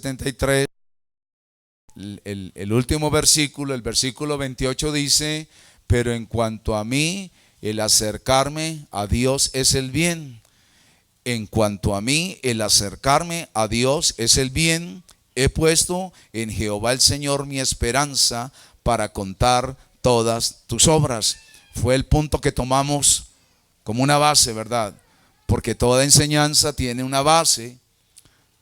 73, el último versículo, el versículo 28 dice: pero en cuanto a mí, el acercarme a Dios es el bien. En cuanto a mí, el acercarme a Dios es el bien. He puesto en Jehová el Señor mi esperanza para contar todas tus obras. Fue el punto que tomamos como una base, ¿verdad? Porque toda enseñanza tiene una base,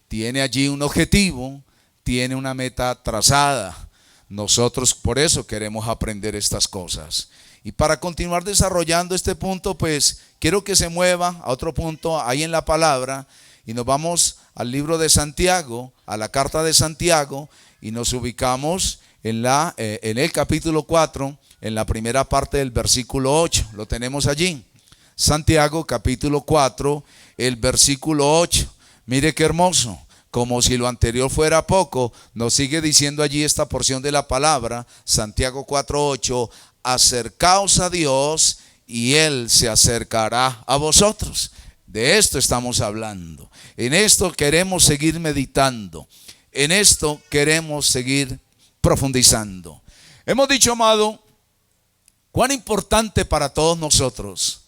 tiene allí un objetivo, tiene una meta trazada. Nosotros por eso queremos aprender estas cosas. Y para continuar desarrollando este punto, pues quiero que se mueva a otro punto ahí en la palabra y nos vamos al libro de Santiago, a la carta de Santiago, y nos ubicamos en el capítulo 4, en la primera parte del versículo 8. Lo tenemos allí. Santiago capítulo 4, el versículo 8. Mire qué hermoso. Como si lo anterior fuera poco, nos sigue diciendo allí esta porción de la palabra, Santiago 4:8, acercaos a Dios y Él se acercará a vosotros. De esto estamos hablando. En esto queremos seguir meditando. En esto queremos seguir profundizando. Hemos dicho, amado, cuán importante para todos nosotros,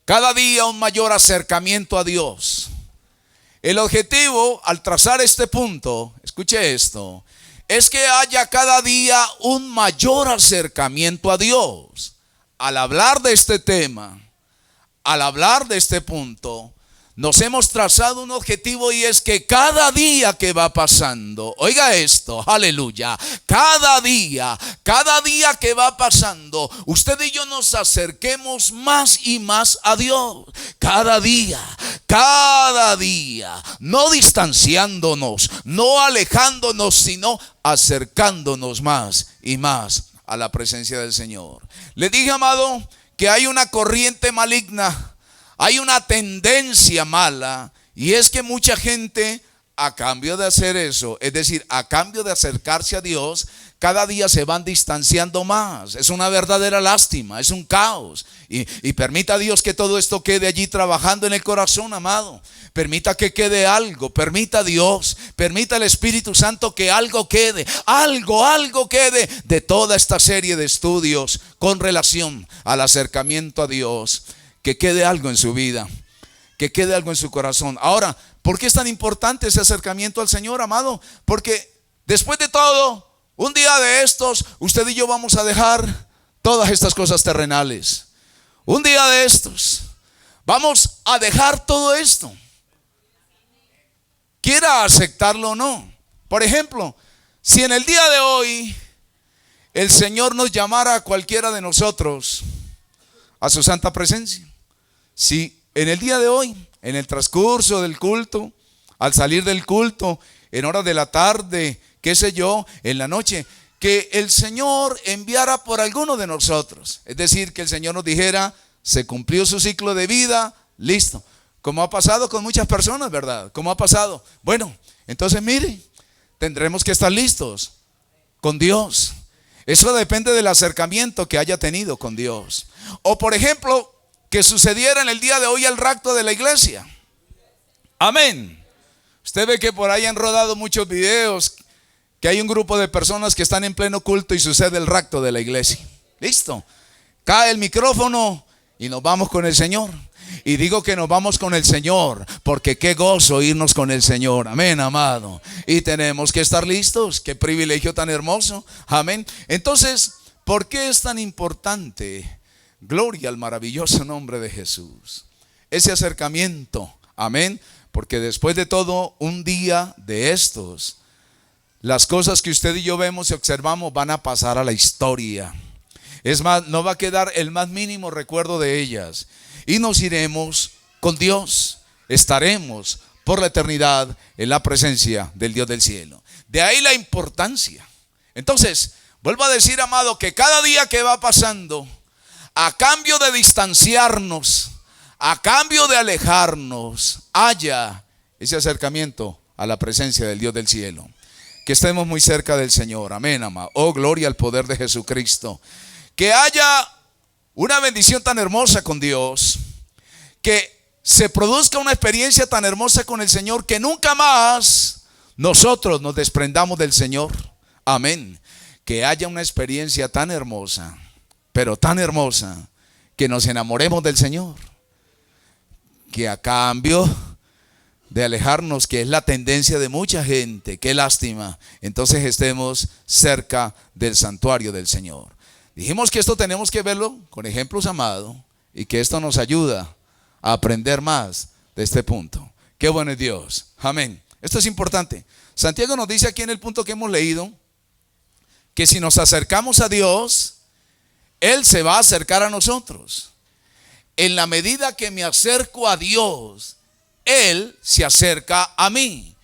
cada día un mayor acercamiento a Dios. El objetivo al trazar este punto, escuche esto, es que haya cada día un mayor acercamiento a Dios. Al hablar de este tema, al hablar de este punto, nos hemos trazado un objetivo, y es que cada día que va pasando, oiga esto, aleluya, cada día que va pasando, usted y yo nos acerquemos más y más a Dios. Cada día, no distanciándonos, no alejándonos, sino acercándonos más y más a la presencia del Señor. Le dije, amado, que hay una corriente maligna, hay una tendencia mala, y es que mucha gente, a cambio de hacer eso, es decir, a cambio de acercarse a Dios, cada día se van distanciando más. Es una verdadera lástima, es un caos. Y permita a Dios que todo esto quede allí trabajando en el corazón, amado. Permita que quede algo, permita a Dios, permita al Espíritu Santo que algo quede, algo quede de toda esta serie de estudios con relación al acercamiento a Dios. Que quede algo en su vida, que quede algo en su corazón. Ahora, ¿por qué es tan importante ese acercamiento al Señor, amado? Porque después de todo, un día de estos, usted y yo vamos a dejar todas estas cosas terrenales. Un día de estos, vamos a dejar todo esto, quiera aceptarlo o no. Por ejemplo, si en el día de hoy el Señor nos llamara a cualquiera de nosotros a su santa presencia, si en el día de hoy, en el transcurso del culto, al salir del culto, en horas de la tarde, qué sé yo, en la noche, que el Señor enviara por alguno de nosotros, es decir, que el Señor nos dijera, se cumplió su ciclo de vida, listo, como ha pasado con muchas personas, ¿verdad? Como ha pasado. Bueno, entonces mire, tendremos que estar listos con Dios. Eso depende del acercamiento que haya tenido con Dios. O por ejemplo, que sucediera en el día de hoy el rapto de la iglesia. Amén. Usted ve que por ahí han rodado muchos videos, que hay un grupo de personas que están en pleno culto y sucede el rapto de la iglesia. Listo. Cae el micrófono y nos vamos con el Señor. Y digo que nos vamos con el Señor, porque qué gozo irnos con el Señor. Amén, amado. Y tenemos que estar listos. Qué privilegio tan hermoso. Amén. Entonces, ¿por qué es tan importante? Gloria al maravilloso nombre de Jesús. Ese acercamiento. Amén. Porque después de todo, un día de estos, las cosas que usted y yo vemos y observamos van a pasar a la historia. Es más, no va a quedar el más mínimo recuerdo de ellas. Y nos iremos con Dios. Estaremos por la eternidad en la presencia del Dios del cielo. De ahí la importancia. Entonces, vuelvo a decir, amado, que cada día que va pasando, a cambio de distanciarnos, a cambio de alejarnos, haya ese acercamiento a la presencia del Dios del cielo. Que estemos muy cerca del Señor. Amén, amado. Oh, gloria al poder de Jesucristo. Que haya una bendición tan hermosa con Dios, que se produzca una experiencia tan hermosa con el Señor, que nunca más nosotros nos desprendamos del Señor. Amén. Que haya una experiencia tan hermosa, pero tan hermosa, que nos enamoremos del Señor. Que a cambio de alejarnos, que es la tendencia de mucha gente, qué lástima, entonces estemos cerca del santuario del Señor. Dijimos que esto tenemos que verlo con ejemplos, amado, y que esto nos ayuda a aprender más de este punto. Qué bueno es Dios. Amén. Esto es importante. Santiago nos dice aquí en el punto que hemos leído, que si nos acercamos a Dios, Él se va a acercar a nosotros. En la medida que me acerco a Dios, Él se acerca a mí.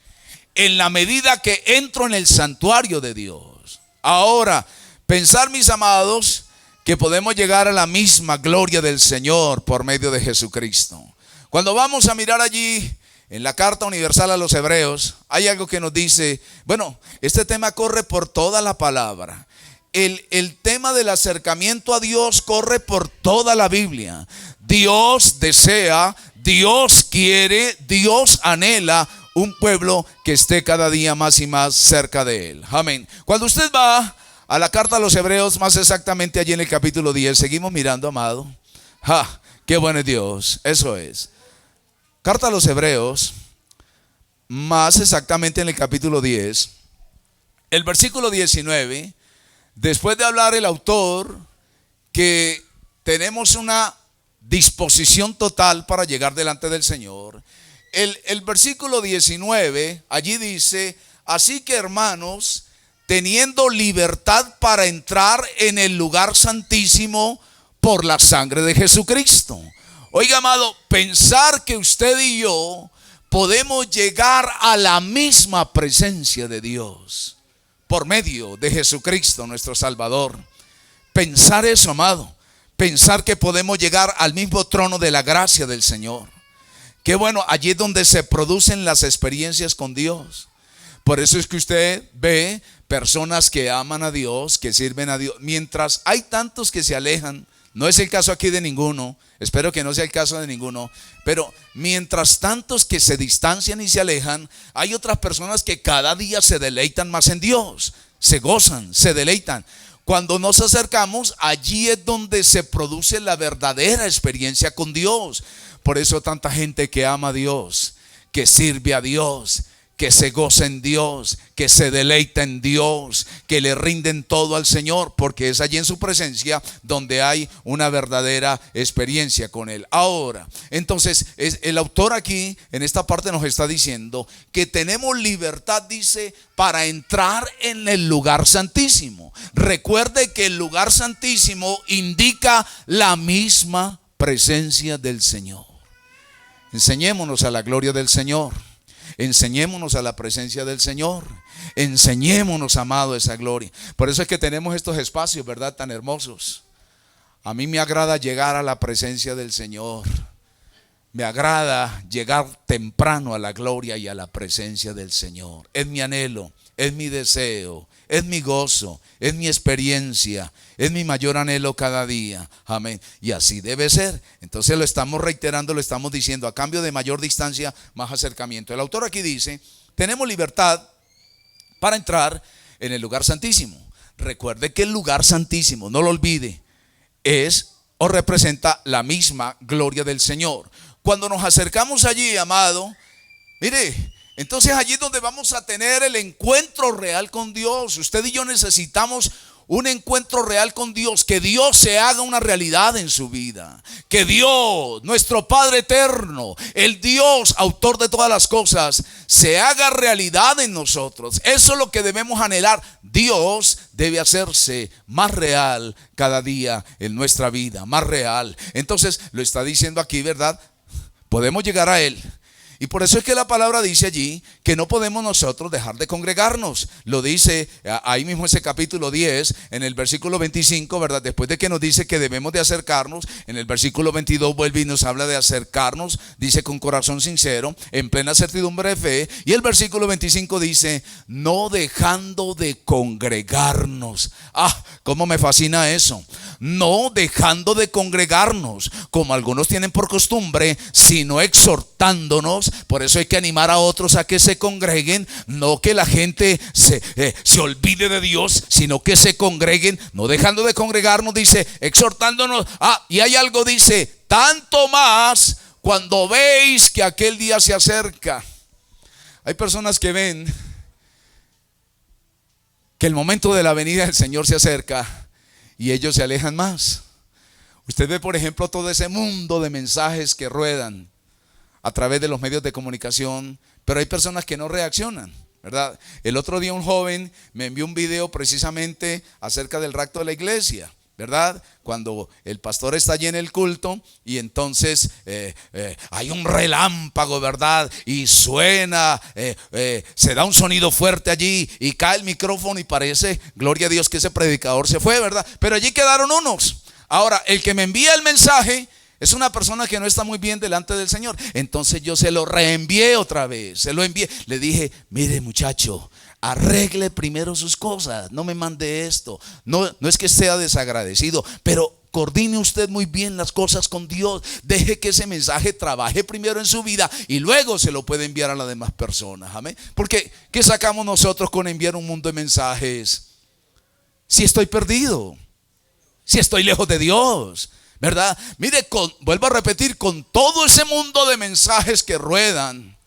En la medida que entro en el santuario de Dios. Ahora, pensar, mis amados, que podemos llegar a la misma gloria del Señor por medio de Jesucristo. Cuando vamos a mirar allí en la carta universal a los hebreos, hay algo que nos dice, bueno, este tema corre por toda la palabra. El tema del acercamiento a Dios corre por toda la Biblia. Dios desea, Dios quiere, Dios anhela un pueblo que esté cada día más y más cerca de Él. Amén. Cuando usted va a la carta a los hebreos, más exactamente allí en el capítulo 10, seguimos mirando, amado. Qué bueno es Dios, eso es. Carta a los hebreos, más exactamente en el capítulo 10, el versículo 19, después de hablar el autor que tenemos una disposición total para llegar delante del Señor, el versículo 19 allí dice: así que, hermanos, teniendo libertad para entrar en el lugar santísimo por la sangre de Jesucristo. Oiga, amado, pensar que usted y yo podemos llegar a la misma presencia de Dios por medio de Jesucristo nuestro Salvador. Pensar eso, amado. Pensar que podemos llegar al mismo trono de la gracia del Señor. Qué bueno, allí es donde se producen las experiencias con Dios. Por eso es que usted ve personas que aman a Dios, que sirven a Dios, mientras hay tantos que se alejan. No es el caso aquí de ninguno, espero que no sea el caso de ninguno, pero mientras tantos que se distancian y se alejan, hay otras personas que cada día se deleitan más en Dios, se gozan, se deleitan. Cuando nos acercamos, allí es donde se produce la verdadera experiencia con Dios. Por eso tanta gente que ama a Dios, que sirve a Dios, que se goza en Dios, que se deleita en Dios, que le rinden todo al Señor, porque es allí en su presencia donde hay una verdadera experiencia con Él. Ahora, entonces, el autor aquí en esta parte nos está diciendo que tenemos libertad, dice, para entrar en el lugar santísimo. Recuerde que el lugar santísimo indica la misma presencia del Señor. Enseñémonos a la gloria del Señor. Enseñémonos a la presencia del Señor. Enseñémonos, amado, esa gloria. Por eso es que tenemos estos espacios, ¿verdad? Tan hermosos. A mí me agrada llegar a la presencia del Señor. Me agrada llegar temprano a la gloria y a la presencia del Señor. Es mi anhelo, es mi deseo, es mi gozo, es mi experiencia, es mi mayor anhelo cada día. Amén. Y así debe ser. Entonces lo estamos reiterando, lo estamos diciendo, a cambio de mayor distancia, más acercamiento. El autor aquí dice: tenemos libertad para entrar en el lugar santísimo. Recuerde que el lugar santísimo, no lo olvide, es o representa la misma gloria del Señor. Cuando nos acercamos allí, amado, mire, entonces allí es donde vamos a tener el encuentro real con Dios. Usted y yo necesitamos un encuentro real con Dios, que Dios se haga una realidad en su vida, que Dios, nuestro Padre eterno, el Dios autor de todas las cosas, se haga realidad en nosotros. Eso es lo que debemos anhelar. Dios debe hacerse más real cada día en nuestra vida, más real. Entonces lo está diciendo aquí, ¿verdad? Podemos llegar a Él. Y por eso es que la palabra dice allí que no podemos nosotros dejar de congregarnos. Lo dice ahí mismo ese capítulo 10, en el versículo 25, ¿verdad? Después de que nos dice que debemos de acercarnos, en el versículo 22 vuelve y nos habla de acercarnos, dice con corazón sincero, en plena certidumbre de fe. Y el versículo 25 dice, no dejando de congregarnos. Cómo me fascina eso. No dejando de congregarnos, como algunos tienen por costumbre, sino exhortándonos, hermanos, por eso hay que animar a otros a que se congreguen. No que la gente se olvide de Dios, sino que se congreguen, no dejando de congregarnos, dice, exhortándonos. Y hay algo, dice, tanto más cuando veis que aquel día se acerca. Hay personas que ven que el momento de la venida del Señor se acerca y ellos se alejan más. Usted ve, por ejemplo, todo ese mundo de mensajes que ruedan a través de los medios de comunicación, pero hay personas que no reaccionan, ¿verdad? El otro día un joven me envió un video precisamente acerca del rapto de la iglesia, ¿verdad? Cuando el pastor está allí en el culto y entonces hay un relámpago, ¿verdad? Y suena, se da un sonido fuerte allí y cae el micrófono y parece, gloria a Dios, que ese predicador se fue, ¿verdad? Pero allí quedaron unos. Ahora, el que me envía el mensaje es una persona que no está muy bien delante del Señor. Entonces yo se lo reenvié otra vez, se lo envié. Le dije, mire muchacho, arregle primero sus cosas, no me mande esto. No es que sea desagradecido, pero coordine usted muy bien las cosas con Dios. Deje que ese mensaje trabaje primero en su vida y luego se lo puede enviar a las demás personas. Amén. Porque ¿qué sacamos nosotros con enviar un mundo de mensajes? Si estoy perdido, si estoy lejos de Dios, ¿verdad? Mire, vuelvo a repetir, con todo ese mundo de mensajes que ruedan,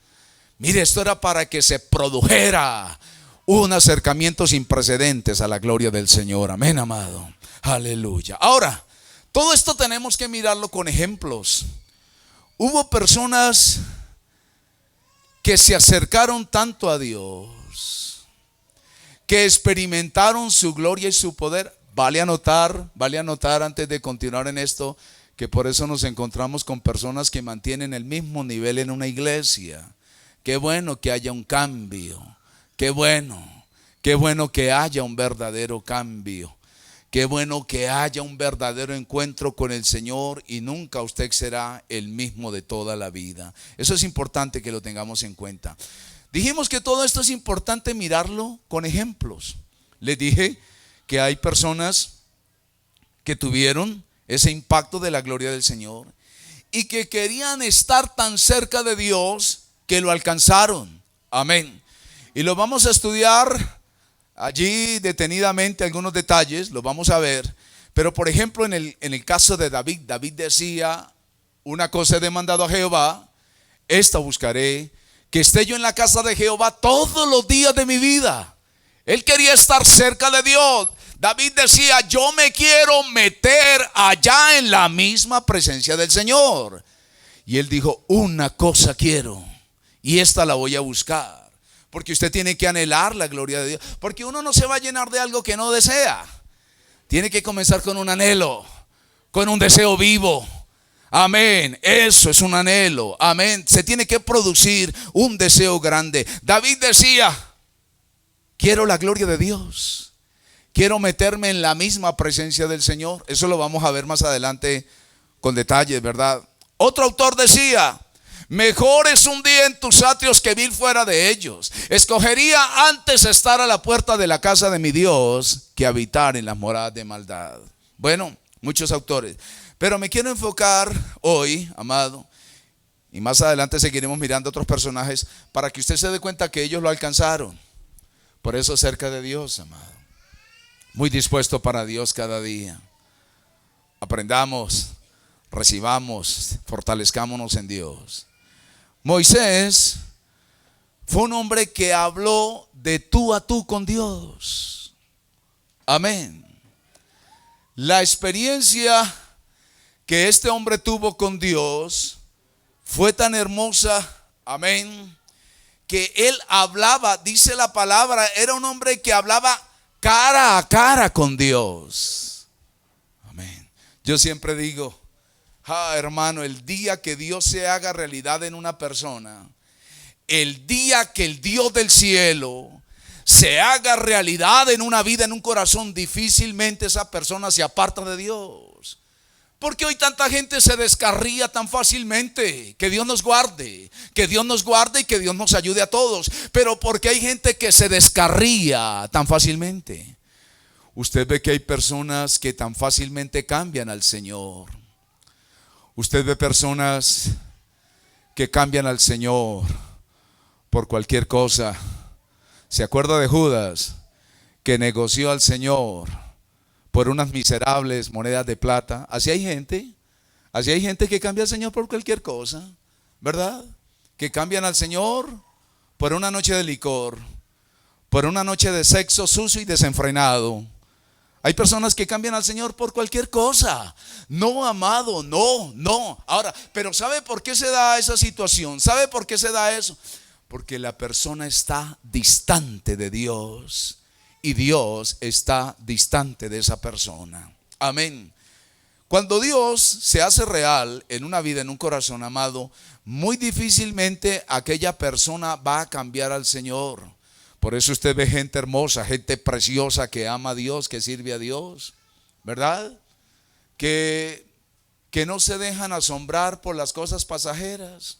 mire, esto era para que se produjera un acercamiento sin precedentes a la gloria del Señor. Amén, amado. Aleluya. Ahora, todo esto tenemos que mirarlo con ejemplos. Hubo personas que se acercaron tanto a Dios, que experimentaron su gloria y su poder. Vale anotar antes de continuar en esto, que por eso nos encontramos con personas que mantienen el mismo nivel en una iglesia. Qué bueno que haya un cambio. Qué bueno que haya un verdadero cambio. Qué bueno que haya un verdadero encuentro con el Señor y nunca usted será el mismo de toda la vida. Eso es importante que lo tengamos en cuenta. Dijimos que todo esto es importante mirarlo con ejemplos. Les dije que hay personas que tuvieron ese impacto de la gloria del Señor y que querían estar tan cerca de Dios que lo alcanzaron. Amén. Y lo vamos a estudiar allí detenidamente, algunos detalles, los vamos a ver. Pero por ejemplo en el caso de David, David decía, una cosa he demandado a Jehová, esta buscaré, que esté yo en la casa de Jehová todos los días de mi vida. Él quería estar cerca de Dios. David decía, yo me quiero meter allá en la misma presencia del Señor. Y él dijo, una cosa quiero, y esta la voy a buscar. Porque usted tiene que anhelar la gloria de Dios. Porque uno no se va a llenar de algo que no desea. Tiene que comenzar con un anhelo, con un deseo vivo. Amén. Eso es un anhelo. Amén. Se tiene que producir un deseo grande. David decía, quiero la gloria de Dios. Quiero meterme en la misma presencia del Señor. Eso lo vamos a ver más adelante con detalles, ¿verdad? Otro autor decía, mejor es un día en tus atrios que 1000 fuera de ellos. Escogería antes estar a la puerta de la casa de mi Dios que habitar en las moradas de maldad. Bueno, muchos autores. Pero me quiero enfocar hoy, amado, y más adelante seguiremos mirando otros personajes para que usted se dé cuenta que ellos lo alcanzaron. Por eso cerca de Dios, amado. Muy dispuesto para Dios cada día. Aprendamos, recibamos, fortalezcámonos en Dios. Moisés fue un hombre que habló de tú a tú con Dios. Amén. La experiencia que este hombre tuvo con Dios fue tan hermosa, amén, que él hablaba, dice la palabra, era un hombre que hablaba cara a cara con Dios. Amén. Yo siempre digo, hermano, el día que Dios se haga realidad en una persona, el día que el Dios del cielo se haga realidad en una vida, en un corazón, difícilmente esa persona se aparta de Dios. Porque hoy tanta gente se descarría tan fácilmente. Que Dios nos guarde, que Dios nos guarde y que Dios nos ayude a todos. Pero porque hay gente que se descarría tan fácilmente. Usted ve que hay personas que tan fácilmente cambian al Señor. Usted ve personas que cambian al Señor por cualquier cosa. ¿Se acuerda de Judas, que negoció al Señor por unas miserables monedas de plata? Así hay gente que cambia al Señor por cualquier cosa, ¿verdad? Que cambian al Señor por una noche de licor, por una noche de sexo sucio y desenfrenado. Hay personas que cambian al Señor por cualquier cosa. No, amado, no. Ahora, pero ¿sabe por qué se da esa situación? ¿Sabe por qué se da eso? Porque la persona está distante de Dios y Dios está distante de esa persona. Amén. Cuando Dios se hace real en una vida, en un corazón, amado, muy difícilmente aquella persona va a cambiar al Señor. Por eso usted ve gente hermosa, gente preciosa que ama a Dios, que sirve a Dios, ¿verdad? Que no se dejan asombrar por las cosas pasajeras.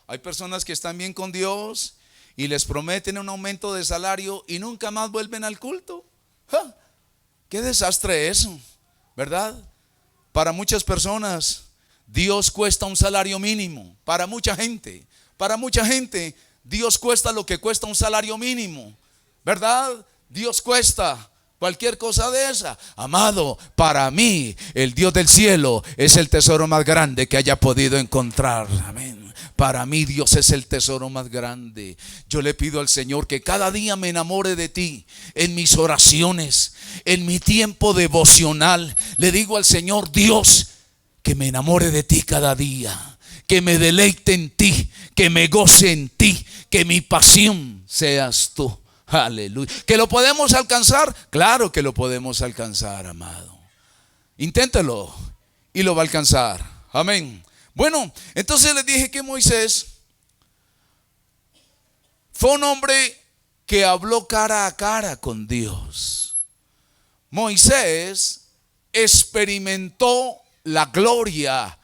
Hay personas que están bien con Dios y les prometen un aumento de salario y nunca más vuelven al culto. ¡Ja! ¡Qué desastre eso! ¿Verdad? Para muchas personas Dios cuesta un salario mínimo. Para mucha gente Dios cuesta lo que cuesta un salario mínimo, ¿verdad? Dios cuesta cualquier cosa de esa. Amado, para mí el Dios del cielo es el tesoro más grande que haya podido encontrar. Amén. Para mí Dios es el tesoro más grande. Yo le pido al Señor que cada día me enamore de ti. En mis oraciones, en mi tiempo devocional, le digo al Señor: Dios, que me enamore de ti cada día, que me deleite en ti, que me goce en ti, que mi pasión seas tú. Aleluya. ¿Que lo podemos alcanzar? Claro que lo podemos alcanzar, amado. Inténtelo y lo va a alcanzar. Amén. Bueno, entonces les dije que Moisés fue un hombre que habló cara a cara con Dios. Moisés experimentó la gloria,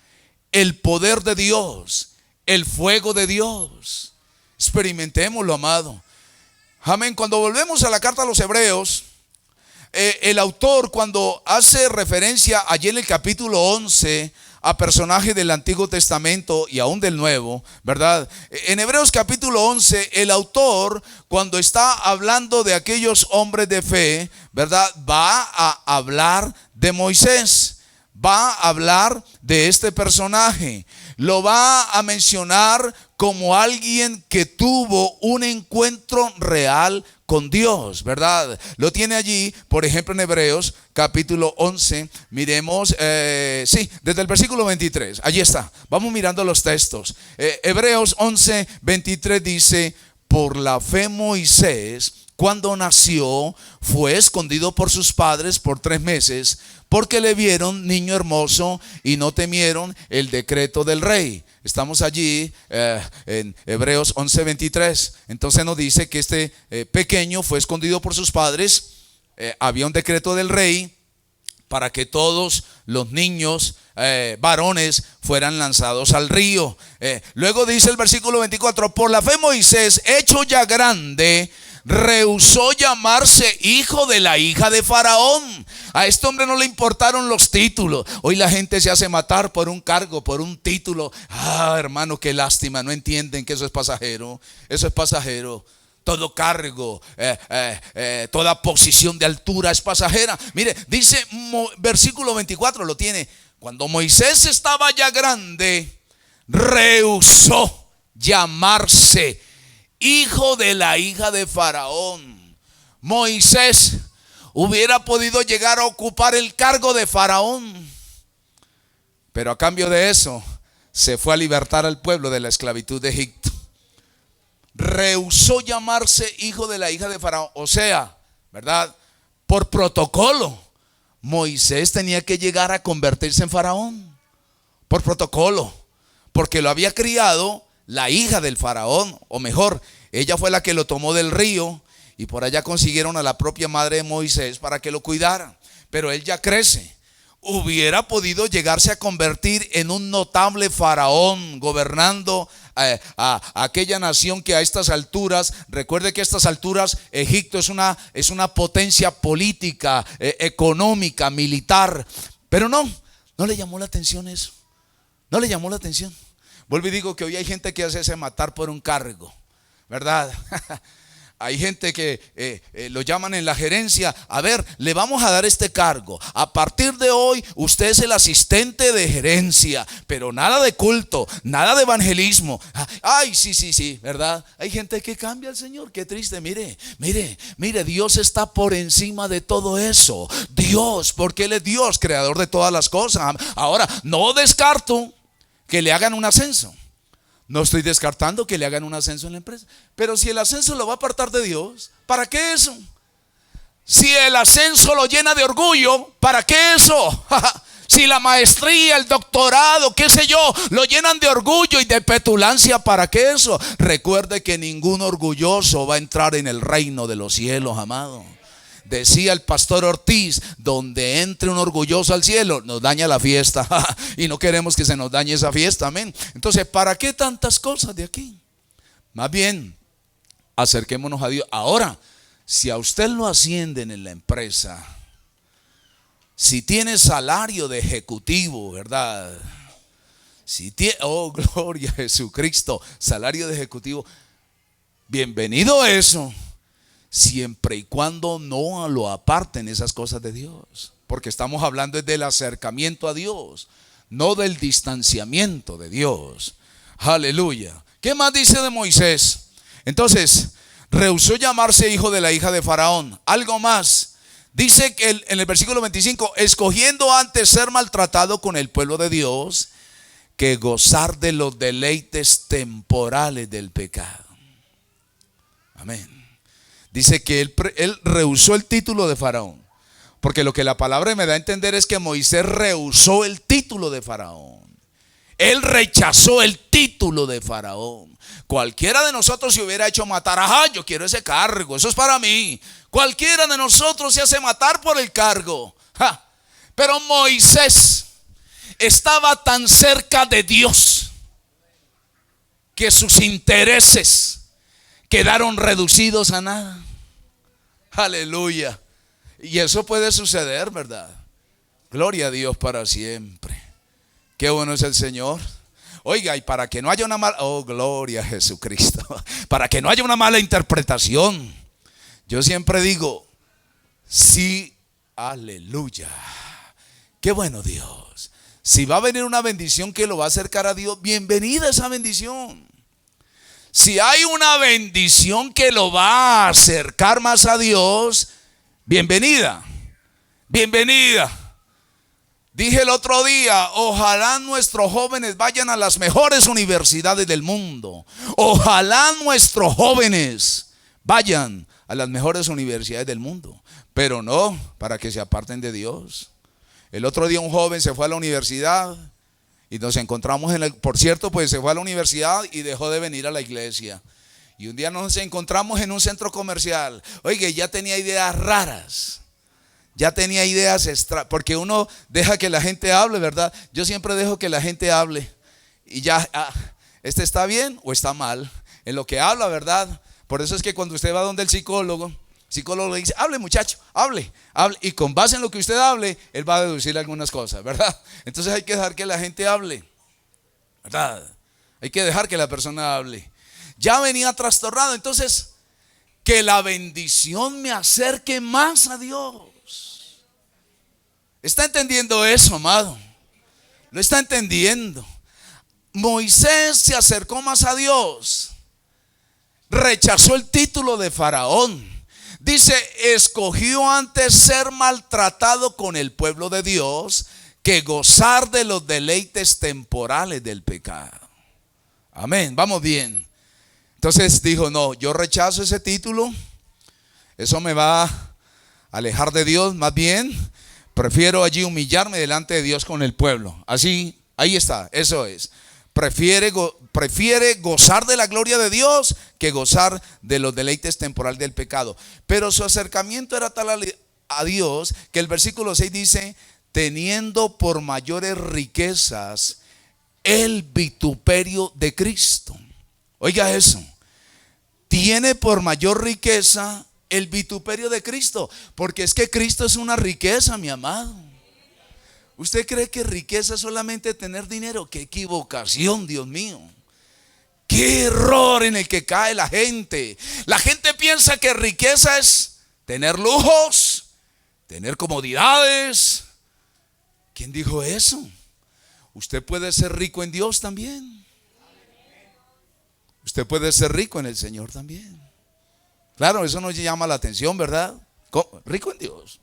el poder de Dios, el fuego de Dios. Experimentémoslo, amado. Amén. Cuando volvemos a la carta a los Hebreos, el autor, cuando hace referencia allí en el capítulo 11 a personajes del Antiguo Testamento y aún del Nuevo, ¿verdad? En Hebreos capítulo 11, el autor, cuando está hablando de aquellos hombres de fe, ¿verdad?, va a hablar de Moisés, va a hablar de este personaje, lo va a mencionar como alguien que tuvo un encuentro real con Dios, ¿verdad? Lo tiene allí, por ejemplo, en Hebreos capítulo 11. Miremos, desde el versículo 23, allí está. Vamos mirando los textos. Hebreos 11, 23 dice: por la fe Moisés, cuando nació, fue escondido por sus padres por 3 meses, porque le vieron niño hermoso y no temieron el decreto del rey. Estamos allí en Hebreos 11, 23. Entonces nos dice que este pequeño fue escondido por sus padres. Había un decreto del rey para que todos los niños varones fueran lanzados al río. Luego dice el versículo 24: por la fe Moisés, hecho ya grande, rehusó llamarse hijo de la hija de Faraón. A este hombre no le importaron los títulos. Hoy la gente se hace matar por un cargo, por un título. Hermano, qué lástima. No entienden que eso es pasajero. Eso es pasajero. Todo cargo, toda posición de altura es pasajera. Mire, dice versículo 24, lo tiene: cuando Moisés estaba ya grande, rehusó llamarse hijo de la hija de Faraón. Moisés hubiera podido llegar a ocupar el cargo de Faraón, pero a cambio de eso se fue a libertar al pueblo de la esclavitud de Egipto. Rehusó llamarse hijo de la hija de Faraón. O sea, ¿verdad?, por protocolo, Moisés tenía que llegar a convertirse en Faraón. Por protocolo, porque lo había criado la hija del Faraón, o mejor, ella fue la que lo tomó del río, y por allá consiguieron a la propia madre de Moisés para que lo cuidara. Pero él ya crece. Hubiera podido llegarse a convertir en un notable faraón, gobernando a aquella nación que a estas alturas, recuerde que a estas alturas Egipto es una potencia política, económica, militar. Pero no le llamó la atención eso. No le llamó la atención. Vuelvo y digo que hoy hay gente que hace ese matar por un cargo, ¿verdad? Hay gente que lo llaman en la gerencia. A ver, le vamos a dar este cargo. A partir de hoy usted es el asistente de gerencia. Pero nada de culto, nada de evangelismo. Ay, sí, ¿verdad? Hay gente que cambia al Señor. Qué triste. Mire, Dios está por encima de todo eso. Dios, porque Él es Dios, creador de todas las cosas. Ahora, no descarto que le hagan un ascenso. No estoy descartando que le hagan un ascenso en la empresa. Pero si el ascenso lo va a apartar de Dios, ¿para qué eso? Si el ascenso lo llena de orgullo, ¿para qué eso? Si la maestría, el doctorado, qué sé yo, lo llenan de orgullo y de petulancia, ¿para qué eso? Recuerde que ningún orgulloso va a entrar en el reino de los cielos, amado. Decía el pastor Ortiz: donde entre un orgulloso al cielo, nos daña la fiesta. Y no queremos que se nos dañe esa fiesta, amén. Entonces, ¿para qué tantas cosas de aquí? Más bien, acerquémonos a Dios. Ahora, si a usted lo ascienden en la empresa, si tiene salario de ejecutivo, ¿verdad? Si tiene, oh, gloria a Jesucristo, salario de ejecutivo, bienvenido a eso. Siempre y cuando no lo aparten esas cosas de Dios. Porque estamos hablando del acercamiento a Dios, no del distanciamiento de Dios. Aleluya. ¿Qué más dice de Moisés? Entonces, rehusó llamarse hijo de la hija de Faraón. Algo más. Dice que en el versículo 25, escogiendo antes ser maltratado con el pueblo de Dios que gozar de los deleites temporales del pecado. Amén. Dice que él rehusó el título de Faraón. Porque lo que la palabra me da a entender es que Moisés rehusó el título de Faraón. Él rechazó el título de Faraón. Cualquiera de nosotros se hubiera hecho matar. Ajá, yo quiero ese cargo, eso es para mí. Cualquiera de nosotros se hace matar por el cargo. Pero Moisés estaba tan cerca de Dios que sus intereses quedaron reducidos a nada. Aleluya. Y eso puede suceder, ¿verdad? Gloria a Dios para siempre. Qué bueno es el Señor. Oiga, y para que no haya una mala, oh, gloria a Jesucristo, para que no haya una mala interpretación, yo siempre digo, sí, aleluya. Qué bueno Dios. Si va a venir una bendición que lo va a acercar a Dios, bienvenida esa bendición. Si hay una bendición que lo va a acercar más a Dios, bienvenida, bienvenida. Dije el otro día, ojalá nuestros jóvenes vayan a las mejores universidades del mundo. Ojalá nuestros jóvenes vayan a las mejores universidades del mundo. Pero no para que se aparten de Dios. El otro día un joven se fue a la universidad y nos encontramos por cierto, pues se fue a la universidad y dejó de venir a la iglesia. Y un día nos encontramos en un centro comercial. Oiga, ya tenía ideas raras. Ya tenía ideas porque uno deja que la gente hable, ¿verdad? Yo siempre dejo que la gente hable. Y ya, ¿este está bien o está mal? En lo que habla, ¿verdad? Por eso es que cuando usted va donde el psicólogo le dice, hable muchacho, hable. Y con base en lo que usted hable, él va a deducir algunas cosas, ¿verdad? Entonces hay que dejar que la gente hable, ¿verdad? Hay que dejar que la persona hable. Ya venía trastornado, entonces que la bendición me acerque más a Dios. ¿Está entendiendo eso, amado? ¿Lo está entendiendo? Moisés se acercó más a Dios. Rechazó el título de Faraón. Dice, escogió antes ser maltratado con el pueblo de Dios que gozar de los deleites temporales del pecado. Amén, vamos bien. Entonces dijo, no, yo rechazo ese título. Eso me va a alejar de Dios. Más bien, prefiero allí humillarme delante de Dios con el pueblo. Así, ahí está, eso es. Prefiere gozar de la gloria de Dios que gozar de los deleites temporales del pecado. Pero su acercamiento era tal a Dios que el versículo 6 dice, teniendo por mayores riquezas el vituperio de Cristo. Oiga eso, tiene por mayor riqueza el vituperio de Cristo, porque es que Cristo es una riqueza, mi amado. ¿Usted cree que riqueza es solamente tener dinero? ¡Qué equivocación, Dios mío! ¡Qué error en el que cae la gente! La gente piensa que riqueza es tener lujos, tener comodidades. ¿Quién dijo eso? Usted puede ser rico en Dios también. Usted puede ser rico en el Señor también. Claro, eso nos llama la atención, ¿verdad? Rico en Dios,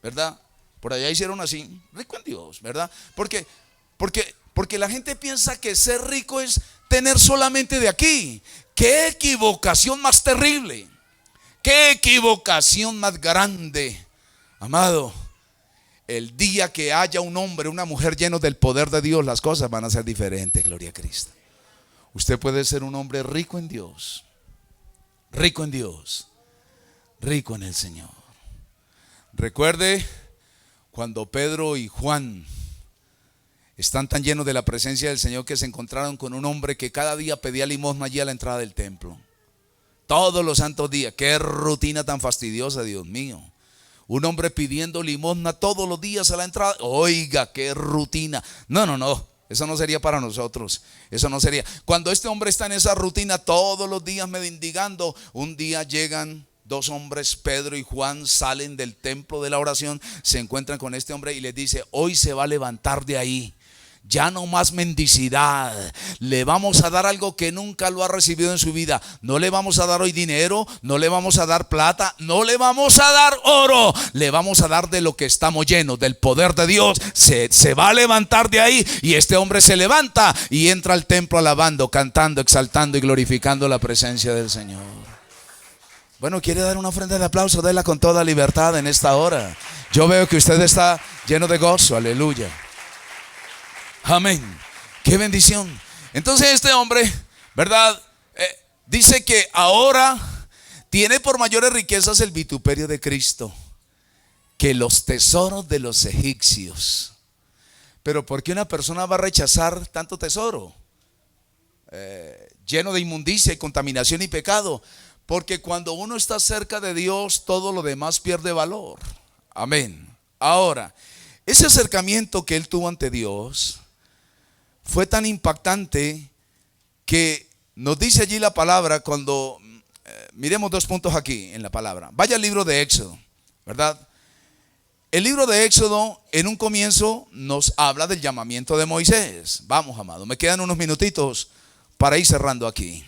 ¿verdad? Por allá hicieron así, rico en Dios, ¿verdad? Porque la gente piensa que ser rico es tener solamente de aquí. ¡Qué equivocación más terrible! ¡Qué equivocación más grande! Amado, el día que haya un hombre, una mujer llenos del poder de Dios, las cosas van a ser diferentes, gloria a Cristo. Usted puede ser un hombre rico en Dios, rico en Dios, rico en el Señor. Recuerde cuando Pedro y Juan están tan llenos de la presencia del Señor que se encontraron con un hombre que cada día pedía limosna allí a la entrada del templo. Todos los santos días. Qué rutina tan fastidiosa, Dios mío. Un hombre pidiendo limosna todos los días a la entrada. Oiga, qué rutina. No. Eso no sería para nosotros. Eso no sería. Cuando este hombre está en esa rutina todos los días mendigando, un día llegan dos hombres, Pedro y Juan, salen del templo de la oración, se encuentran con este hombre y les dice: hoy se va a levantar de ahí. Ya no más mendicidad. Le vamos a dar algo que nunca lo ha recibido en su vida. No le vamos a dar hoy dinero, no le vamos a dar plata, no le vamos a dar oro. Le vamos a dar de lo que estamos llenos, del poder de Dios. Se va a levantar de ahí. Y este hombre se levanta y entra al templo alabando, cantando, exaltando y glorificando la presencia del Señor. Bueno, ¿quiere dar una ofrenda de aplauso? Déla con toda libertad en esta hora. Yo veo que usted está lleno de gozo, aleluya. Amén. Qué bendición. Entonces este hombre, ¿verdad? Dice que ahora tiene por mayores riquezas el vituperio de Cristo que los tesoros de los egipcios. Pero ¿por qué una persona va a rechazar tanto tesoro? Lleno de inmundicia y contaminación y pecado. Porque cuando uno está cerca de Dios, todo lo demás pierde valor. Amén. Ahora, ese acercamiento que él tuvo ante Dios fue tan impactante que nos dice allí la palabra cuando miremos 2 puntos aquí en la palabra. Vaya al libro de Éxodo, ¿verdad? El libro de Éxodo en un comienzo nos habla del llamamiento de Moisés. Vamos, amado, me quedan unos minutitos para ir cerrando aquí.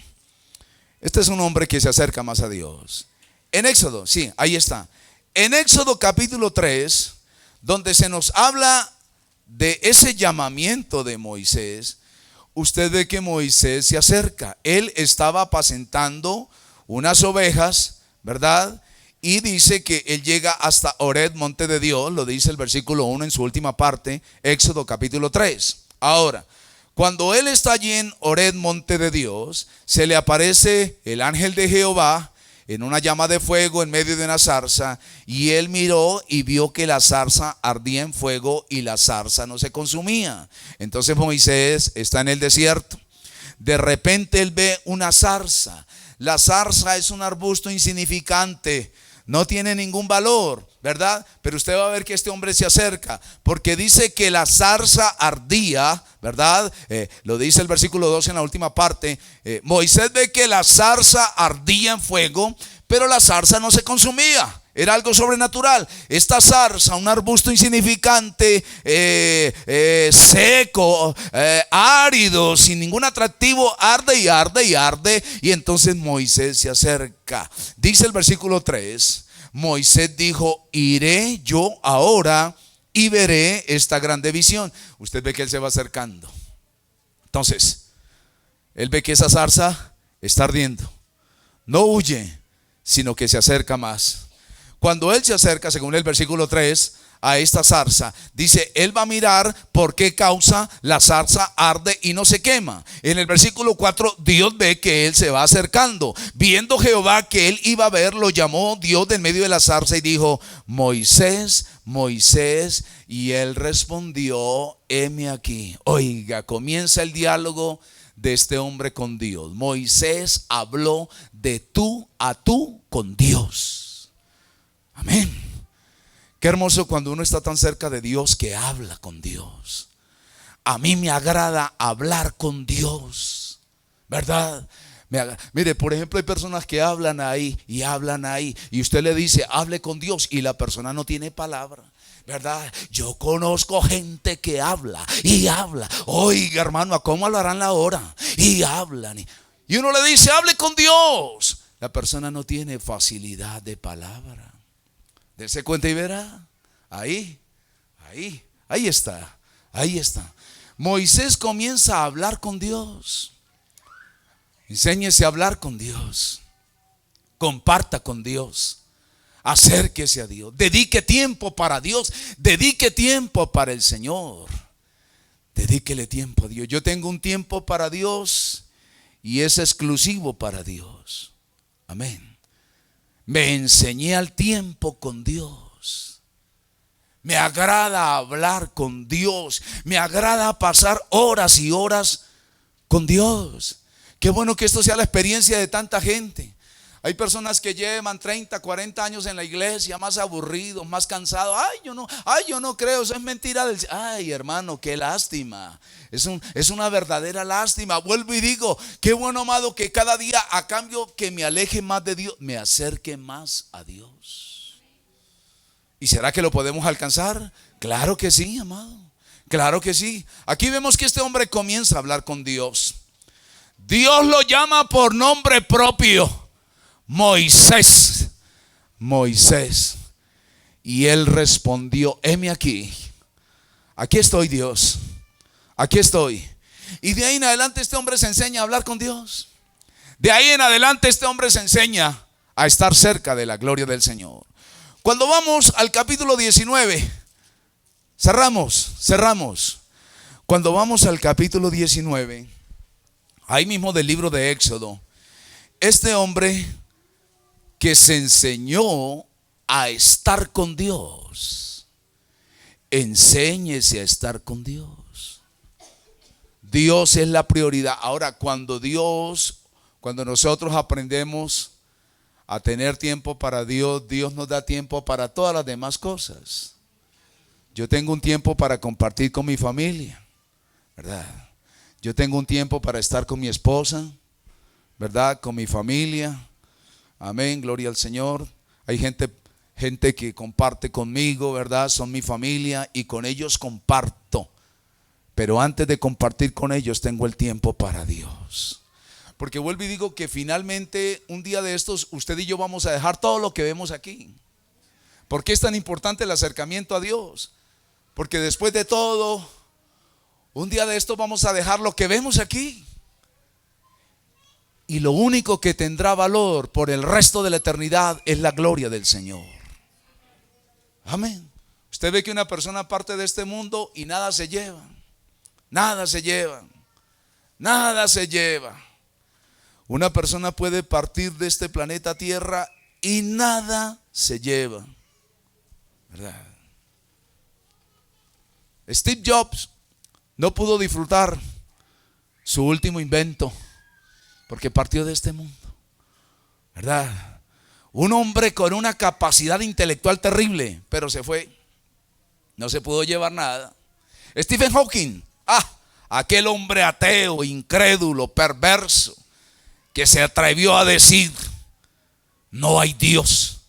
Este es un hombre que se acerca más a Dios. En Éxodo, sí, ahí está. En Éxodo capítulo 3, donde se nos habla de ese llamamiento de Moisés, usted ve que Moisés se acerca. Él estaba apacentando unas ovejas, ¿verdad? Y dice que él llega hasta Horeb, monte de Dios. Lo dice el versículo 1 en su última parte, Éxodo capítulo 3. Ahora, cuando él está allí en Horeb, monte de Dios, se le aparece el ángel de Jehová en una llama de fuego en medio de una zarza, y él miró y vio que la zarza ardía en fuego y la zarza no se consumía. Entonces Moisés está en el desierto. De repente él ve una zarza. La zarza es un arbusto insignificante, no tiene ningún valor, ¿verdad? Pero usted va a ver que este hombre se acerca, porque dice que la zarza ardía, ¿verdad? Lo dice el versículo 12 en la última parte. Moisés ve que la zarza ardía en fuego, pero la zarza no se consumía. Era algo sobrenatural. Esta zarza, un arbusto insignificante, seco, árido, sin ningún atractivo, arde y arde y arde. Y entonces Moisés se acerca. Dice el versículo 3, Moisés dijo: iré yo ahora y veré esta grande visión. Usted ve que él se va acercando. Entonces, él ve que esa zarza está ardiendo. No huye, sino que se acerca más. Cuando él se acerca, según el versículo 3, a esta zarza, dice, él va a mirar por qué causa la zarza arde y no se quema. En el versículo 4, Dios ve que él se va acercando. Viendo Jehová que él iba a ver, lo llamó Dios del medio de la zarza y dijo: Moisés, Moisés. Y él respondió: heme aquí. Oiga, comienza el diálogo de este hombre con Dios. Moisés habló de tú a tú con Dios. Amén. Qué hermoso cuando uno está tan cerca de Dios que habla con Dios. A mí me agrada hablar con Dios, ¿verdad? Mire, por ejemplo, hay personas que hablan ahí y usted le dice, hable con Dios, y la persona no tiene palabra, ¿verdad? Yo conozco gente que habla y habla. Oiga, hermano, ¿a cómo hablarán la hora? Y hablan. Y uno le dice, hable con Dios. La persona no tiene facilidad de palabra. Dese cuenta y verá. Ahí está. Moisés comienza a hablar con Dios. Enséñese a hablar con Dios. Comparta con Dios. Acérquese a Dios. Dedique tiempo para Dios. Dedique tiempo para el Señor. Dedíquele tiempo a Dios. Yo tengo un tiempo para Dios y es exclusivo para Dios. Amén. Me enseñé al tiempo con Dios. Me agrada hablar con Dios. Me agrada pasar horas y horas con Dios. Qué bueno que esto sea la experiencia de tanta gente. Hay personas que llevan 30, 40 años en la iglesia, más aburridos, más cansados. Yo no creo, eso es mentira del... Ay, hermano, qué lástima. Es una verdadera lástima. Vuelvo y digo, qué bueno, amado, que cada día, a cambio que me aleje más de Dios, me acerque más a Dios. ¿Y será que lo podemos alcanzar? Claro que sí, amado. Claro que sí. Aquí vemos que este hombre comienza a hablar con Dios. Dios lo llama por nombre propio. Moisés. Y él respondió, heme aquí. Aquí estoy, Dios. Aquí estoy. Y de ahí en adelante este hombre se enseña a hablar con Dios. De ahí en adelante este hombre se enseña a estar cerca de la gloria del Señor. Cuando vamos al capítulo 19, cerramos. Cuando vamos al capítulo 19, ahí mismo del libro de Éxodo, este hombre que se enseñó a estar con Dios, enséñese a estar con Dios. Dios es la prioridad. Ahora, cuando nosotros aprendemos a tener tiempo para Dios, Dios nos da tiempo para todas las demás cosas. Yo tengo un tiempo para compartir con mi familia, ¿verdad? Yo tengo un tiempo para estar con mi esposa, ¿verdad? Con mi familia. Amén, gloria al Señor. Hay gente que comparte conmigo, ¿verdad? Son mi familia y con ellos comparto. Pero antes de compartir con ellos tengo el tiempo para Dios. Porque vuelvo y digo que finalmente un día de estos usted y yo vamos a dejar todo lo que vemos aquí. ¿Por qué es tan importante el acercamiento a Dios? Porque después de todo, un día de estos vamos a dejar lo que vemos aquí. Y lo único que tendrá valor por el resto de la eternidad es la gloria del Señor. Amén. Usted ve que una persona parte de este mundo y nada se lleva. Nada se lleva. Una persona puede partir de este planeta Tierra y nada se lleva, ¿verdad? Steve Jobs no pudo disfrutar su último invento porque partió de este mundo, ¿verdad? Un hombre con una capacidad intelectual terrible, pero se fue. No se pudo llevar nada. Stephen Hawking, aquel hombre ateo, incrédulo, perverso, que se atrevió a decir, no hay Dios,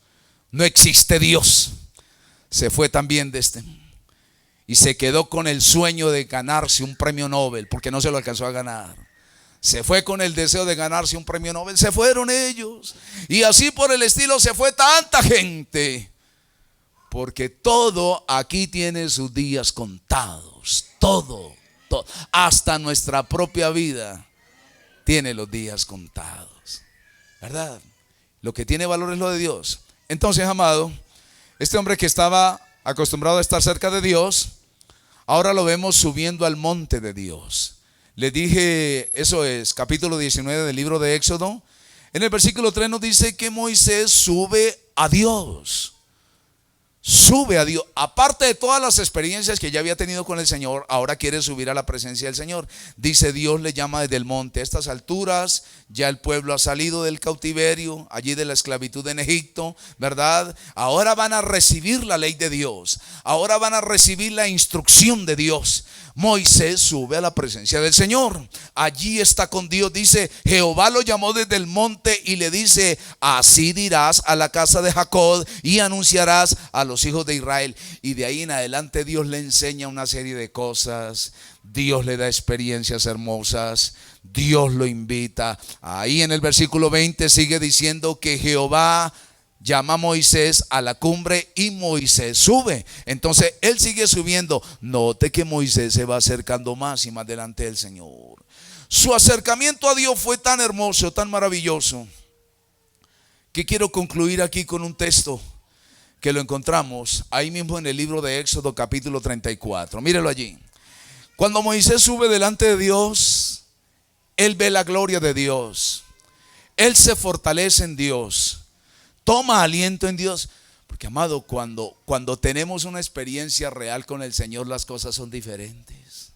no existe Dios. Se fue también de este mundo. Y se quedó con el sueño de ganarse un premio Nobel, porque no se lo alcanzó a ganar. Se fue con el deseo de ganarse un premio Nobel. Se fueron ellos. Y así por el estilo se fue tanta gente. Porque todo aquí tiene sus días contados. Todo. Hasta nuestra propia vida tiene los días contados, ¿verdad? Lo que tiene valor es lo de Dios. Entonces, amado, este hombre que estaba acostumbrado a estar cerca de Dios, ahora lo vemos subiendo al monte de Dios. Les dije, eso es capítulo 19 del libro de Éxodo. En el versículo 3 nos dice que Moisés sube a Dios. sube a Dios. Aparte de todas las experiencias que ya había tenido con el Señor, ahora quiere subir a la presencia del Señor. Dice, Dios le llama desde el monte. A estas alturas ya el pueblo ha salido del cautiverio, allí de la esclavitud en Egipto, ¿verdad? Ahora van a recibir la ley de Dios. Ahora van a recibir la instrucción de Dios. Moisés sube a la presencia del Señor. Allí está con Dios. Dice, Jehová lo llamó desde el monte y le dice, así dirás a la casa de Jacob y anunciarás a los hijos de Israel. Y de ahí en adelante Dios le enseña una serie de cosas. Dios le da experiencias hermosas. Dios lo invita. Ahí en el versículo 20 sigue diciendo que Jehová llama a Moisés a la cumbre y Moisés sube. Entonces él sigue subiendo. Note que Moisés se va acercando más y más delante del Señor. Su acercamiento a Dios fue tan hermoso, tan maravilloso, que quiero concluir aquí con un texto que lo encontramos ahí mismo en el libro de Éxodo capítulo 34. Mírelo allí. Cuando Moisés sube delante de Dios, él ve la gloria de Dios. Él se fortalece en Dios. Toma aliento en Dios. Porque, amado, cuando tenemos una experiencia real con el Señor, las cosas son diferentes.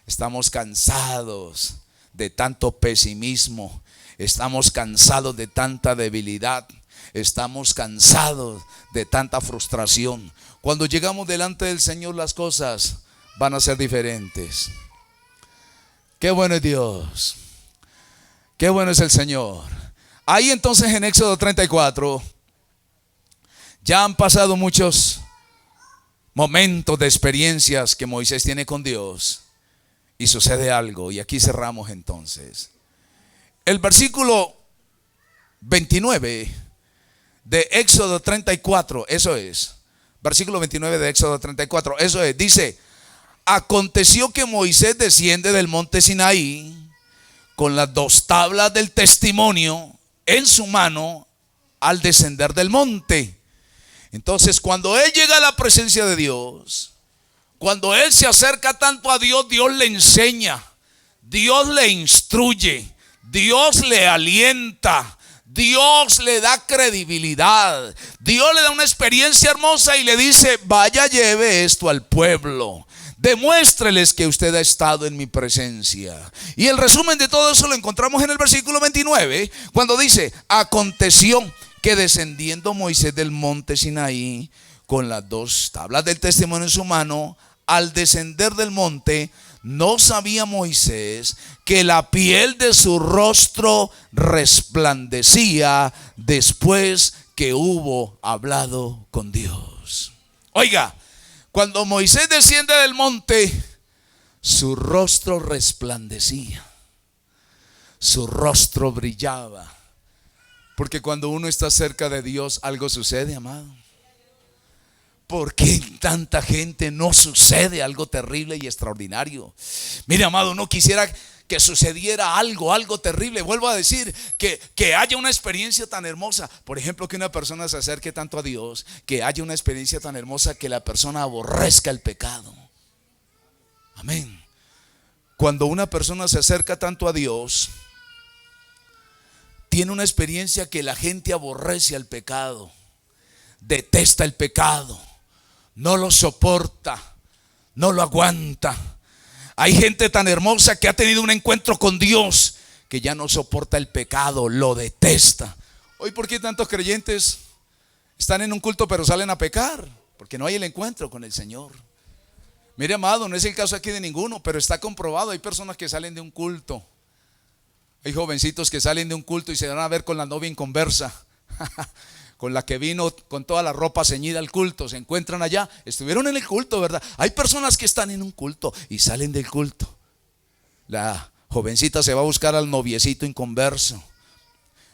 Estamos cansados de tanto pesimismo. Estamos cansados de tanta debilidad. Estamos cansados de tanta frustración. Cuando llegamos delante del Señor, las cosas van a ser diferentes. Qué bueno es Dios. Qué bueno es el Señor. Ahí entonces en Éxodo 34 ya han pasado muchos momentos de experiencias que Moisés tiene con Dios y sucede algo, y aquí cerramos entonces. El versículo 29 de Éxodo 34, eso es, versículo 29 de Éxodo 34, eso es, dice, aconteció que Moisés desciende del monte Sinaí con las 2 tablas del testimonio en su mano al descender del monte. Entonces, cuando él llega a la presencia de Dios, cuando él se acerca tanto a Dios, Dios le enseña, Dios le instruye, Dios le alienta, Dios le da credibilidad, Dios le da una experiencia hermosa y le dice, vaya, lleve esto al pueblo. Demuéstreles que usted ha estado en mi presencia. Y el resumen de todo eso lo encontramos en el versículo 29, cuando dice, aconteció que descendiendo Moisés del monte Sinaí con las 2 tablas del testimonio en su mano, al descender del monte, no sabía Moisés que la piel de su rostro resplandecía después que hubo hablado con Dios. Oiga, cuando Moisés desciende del monte, su rostro resplandecía, su rostro brillaba. Porque cuando uno está cerca de Dios, algo sucede, amado. ¿Por qué en tanta gente no sucede algo terrible y extraordinario? Mire, amado, no quisiera que sucediera algo terrible. Vuelvo a decir, que haya una experiencia tan hermosa. Por ejemplo, que una persona se acerque tanto a Dios, que haya una experiencia tan hermosa que la persona aborrezca el pecado. Amén. Cuando una persona se acerca tanto a Dios, tiene una experiencia que la gente aborrece al pecado, detesta el pecado, no lo soporta, no lo aguanta. Hay gente tan hermosa que ha tenido un encuentro con Dios que ya no soporta el pecado, lo detesta. Hoy, ¿por qué tantos creyentes están en un culto pero salen a pecar? Porque no hay el encuentro con el Señor. Mire, amado, no es el caso aquí de ninguno, pero está comprobado. Hay personas que salen de un culto, hay jovencitos que salen de un culto y se van a ver con la novia inconversa, con la que vino con toda la ropa ceñida al culto. Se encuentran allá, estuvieron en el culto, ¿verdad? Hay personas que están en un culto y salen del culto. La jovencita se va a buscar al noviecito inconverso.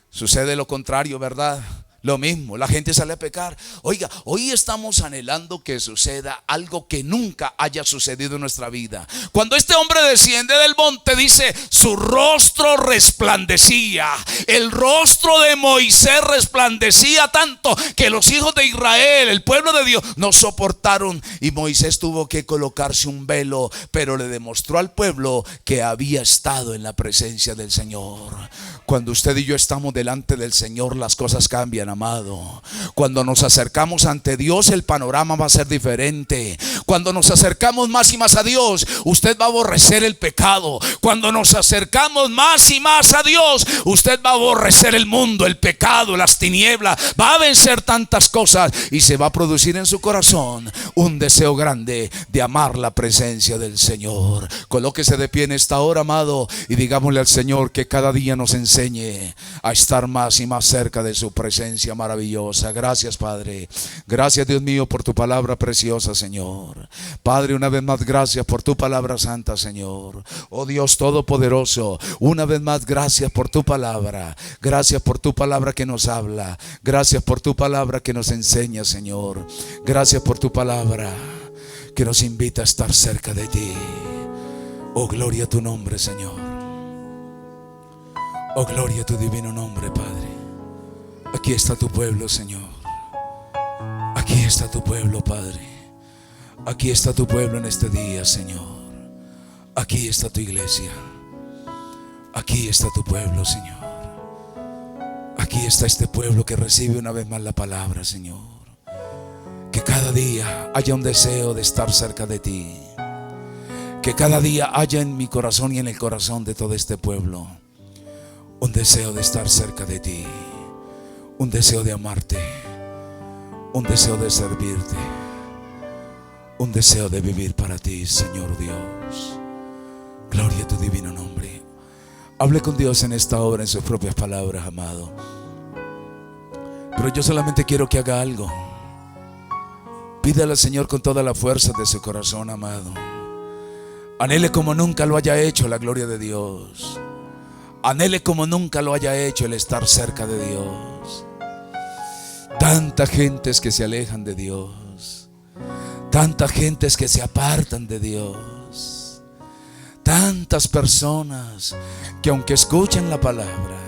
Sucede lo contrario, ¿verdad? Lo mismo, la gente sale a pecar. Oiga, hoy estamos anhelando que suceda algo que nunca haya sucedido en nuestra vida. Cuando este hombre desciende del monte, dice, su rostro resplandecía. El rostro de Moisés resplandecía tanto que los hijos de Israel, el pueblo de Dios, no soportaron, y Moisés tuvo que colocarse un velo, pero le demostró al pueblo que había estado en la presencia del Señor. Cuando usted y yo estamos delante del Señor, las cosas cambian, amado. Cuando nos acercamos ante Dios, el panorama va a ser diferente. Cuando nos acercamos más y más a Dios, usted va a aborrecer el pecado. Cuando nos acercamos más y más a Dios, usted va a aborrecer el mundo, el pecado, las tinieblas. Va a vencer tantas cosas y se va a producir en su corazón un deseo grande de amar la presencia del Señor. Colóquese de pie en esta hora, amado, y digámosle al Señor que cada día nos enseñe a estar más y más cerca de su presencia maravillosa. Gracias, Padre. Gracias, Dios mío, por tu palabra preciosa, Señor. Padre, una vez más, gracias por tu palabra santa, Señor. Oh Dios Todopoderoso, una vez más, gracias por tu palabra. Gracias por tu palabra que nos habla. Gracias por tu palabra que nos enseña, Señor. Gracias por tu palabra que nos invita a estar cerca de ti. Oh, gloria a tu nombre, Señor. Oh, gloria a tu divino nombre, Padre. Aquí está tu pueblo, Señor. Aquí está tu pueblo, Padre. Aquí está tu pueblo en este día, Señor. Aquí está tu iglesia. Aquí está tu pueblo, Señor. Aquí está este pueblo que recibe una vez más la palabra, Señor. Que cada día haya un deseo de estar cerca de ti. Que cada día haya en mi corazón y en el corazón de todo este pueblo un deseo de estar cerca de ti. Un deseo de amarte. Un deseo de servirte. Un deseo de vivir para ti, Señor Dios. Gloria a tu divino nombre. Hable con Dios en esta hora en sus propias palabras, amado. Pero yo solamente quiero que haga algo. Pídale al Señor con toda la fuerza de su corazón, amado. Anhele como nunca lo haya hecho la gloria de Dios. Anhele como nunca lo haya hecho el estar cerca de Dios. Tantas gentes que se alejan de Dios. Tantas gentes que se apartan de Dios. Tantas personas que aunque escuchan la palabra,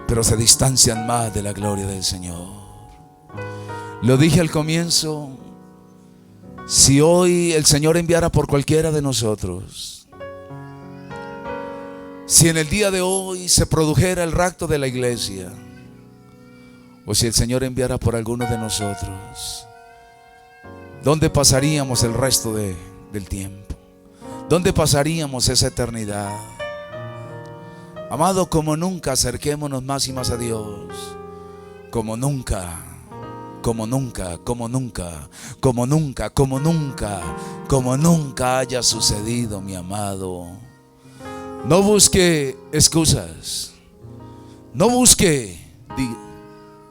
pero se distancian más de la gloria del Señor. Lo dije al comienzo. Si hoy el Señor enviara por cualquiera de nosotros, si en el día de hoy se produjera el rapto de la iglesia, o si el Señor enviara por alguno de nosotros, ¿dónde pasaríamos el resto del tiempo? ¿Dónde pasaríamos esa eternidad? Amado, como nunca acerquémonos más y más a Dios. Como nunca, como nunca, como nunca, como nunca, como nunca, como nunca haya sucedido, mi amado. No busque excusas. No busque.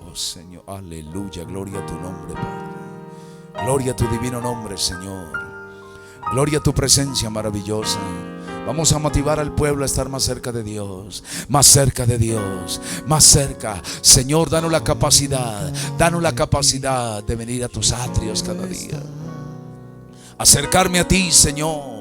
Oh Señor, aleluya, gloria a tu nombre, Padre. Gloria a tu divino nombre, Señor. Gloria a tu presencia maravillosa. Vamos a motivar al pueblo a estar más cerca de Dios, más cerca de Dios, más cerca. Señor, danos la capacidad de venir a tus atrios cada día. Acercarme a ti, Señor.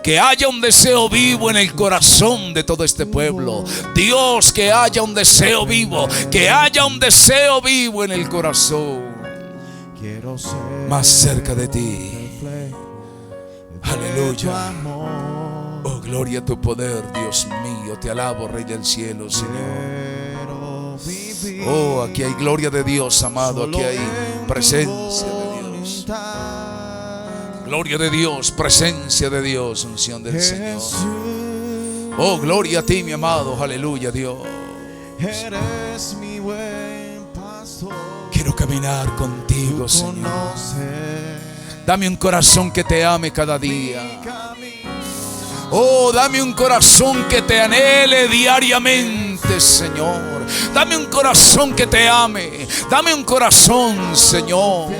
Que haya un deseo vivo en el corazón de todo este pueblo. Dios, que haya un deseo vivo. Que haya un deseo vivo en el corazón. Más cerca de ti. Aleluya. Oh, gloria a tu poder, Dios mío. Te alabo, Rey del cielo, Señor. Oh, aquí hay gloria de Dios, amado. Aquí hay presencia de Dios. Gloria de Dios, presencia de Dios, unción del Señor. Oh, gloria a ti, mi amado. Aleluya, Dios. Eres mi buen pastor. Quiero caminar contigo, Señor. Dame un corazón que te ame cada día. Oh, dame un corazón que te anhele diariamente, Señor. Dame un corazón que te ame. Dame un corazón, Señor,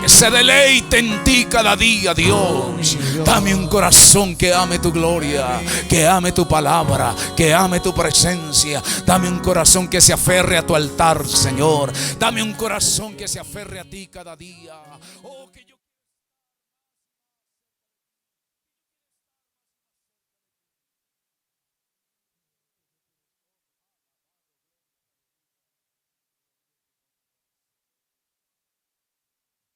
que se deleite en ti cada día, Dios. Dame un corazón que ame tu gloria, que ame tu palabra, que ame tu presencia. Dame un corazón que se aferre a tu altar, Señor. Dame un corazón que se aferre a ti cada día. Oh, que yo